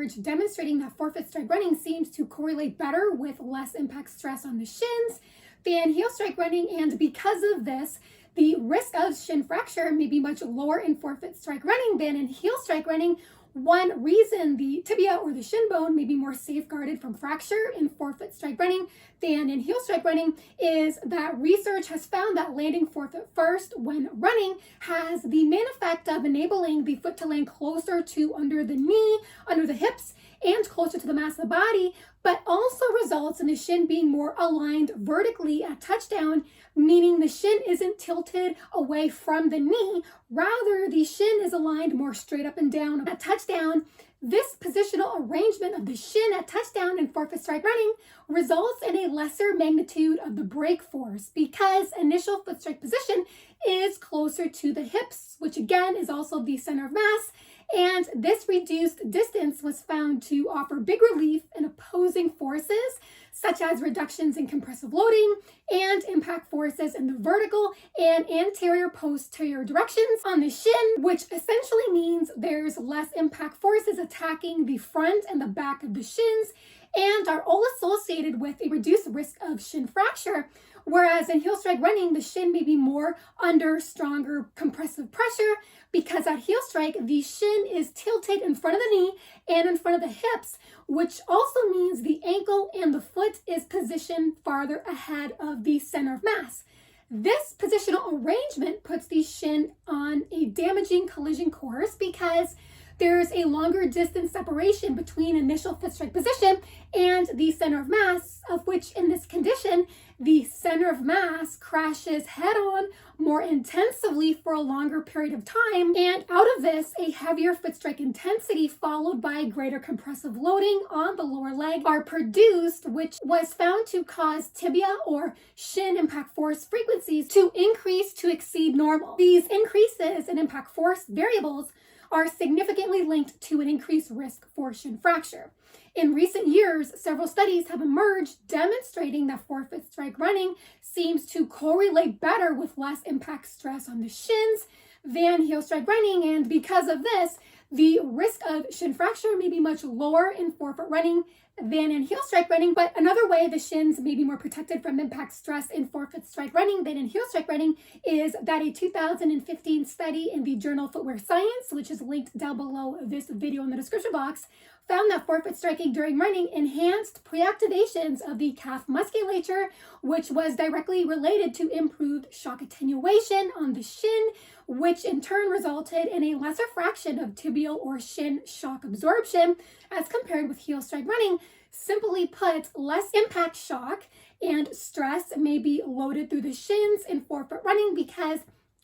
emerged demonstrating that forefoot strike running seems to correlate better with less impact stress on the shins than heel strike running, and because of this, the risk of shin fracture may be much lower in forefoot strike running than in heel strike running. One reason the tibia or the shin bone may be more safeguarded from fracture in forefoot strike running than in heel strike running is that research has found that landing forefoot first when running has the main effect of enabling the foot to land closer to under the knee, under the hips, and closer to the mass of the body, but also results in the shin being more aligned vertically at touchdown, meaning the shin isn't tilted away from the knee. Rather, the shin is aligned more straight up and down at touchdown. This positional arrangement of the shin at touchdown in forefoot strike running results in a lesser magnitude of the brake force because initial foot strike position is closer to the hips, which again is also the center of mass. And this reduced distance was found to offer big relief in opposing forces, such as reductions in compressive loading and impact forces in the vertical and anterior posterior directions on the shin, which essentially means there's less impact forces attacking the front and the back of the shins and are all associated with a reduced risk of shin fracture. Whereas in heel strike running, the shin may be more under stronger compressive pressure because at heel strike, the shin is tilted in front of the knee and in front of the hips, which also means the ankle and the foot is positioned farther ahead of the center of mass. This positional arrangement puts the shin on a damaging collision course because there's a longer distance separation between initial foot strike position and the center of mass, of which in this condition, the center of mass crashes head on more intensively for a longer period of time. And out of this, a heavier foot strike intensity followed by greater compressive loading on the lower leg are produced, which was found to cause tibia or shin impact force frequencies to increase to exceed normal. These increases in impact force variables are significantly linked to an increased risk for shin fracture. In recent years, several studies have emerged demonstrating that forefoot strike running seems to correlate better with less impact stress on the shins than heel strike running, and because of this, the risk of shin fracture may be much lower in forefoot running than in heel strike running. But another way the shins may be more protected from impact stress in forefoot strike running than in heel strike running is that a 2015 study in the journal Footwear Science, which is linked down below this video in the description box, found that forefoot striking during running enhanced preactivations of the calf musculature, which was directly related to improved shock attenuation on the shin, which in turn resulted in a lesser fraction of tibial or shin shock absorption as compared with heel strike running. Simply put, less impact shock and stress may be loaded through the shins in forefoot running because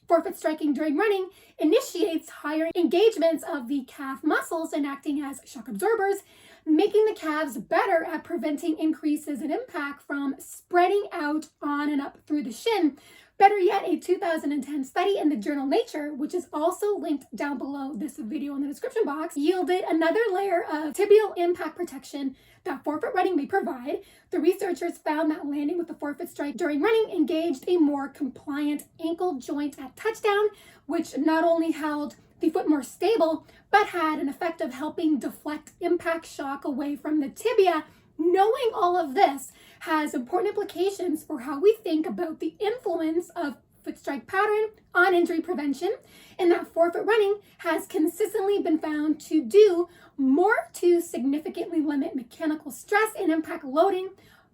forefoot striking during running initiates higher engagements of the calf muscles and acting as shock absorbers, making the calves better at preventing increases in impact from spreading out on and up through the shin. Better yet, a 2010 study in the journal Nature, which is also linked down below this video in the description box, yielded another layer of tibial impact protection that forefoot running may provide. The researchers found that landing with the forefoot strike during running engaged a more compliant ankle joint at touchdown, which not only held the foot more stable, but had an effect of helping deflect impact shock away from the tibia. Knowing all of this has important implications for how we think about the influence of foot strike pattern on injury prevention, and that forefoot running has consistently been found to do more to significantly limit mechanical stress and impact loading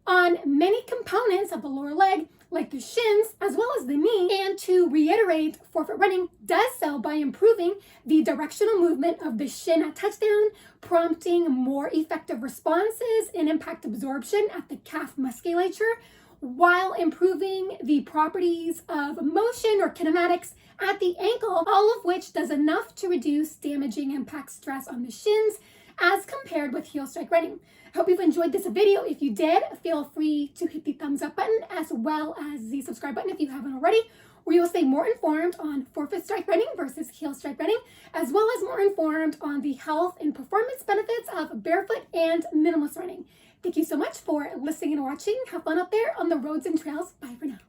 on many components of the lower leg, like the shins as well as the knee. And to reiterate, forefoot running does so by improving the directional movement of the shin at touchdown, prompting more effective responses in impact absorption at the calf musculature, while improving the properties of motion or kinematics at the ankle, all of which does enough to reduce damaging impact stress on the shins as compared with heel strike running. I hope you've enjoyed this video. If you did, feel free to hit the thumbs up button as well as the subscribe button if you haven't already, where you'll stay more informed on forefoot strike running versus heel strike running, as well as more informed on the health and performance benefits of barefoot and minimalist running. Thank you so much for listening and watching. Have fun up there on the roads and trails. Bye for now.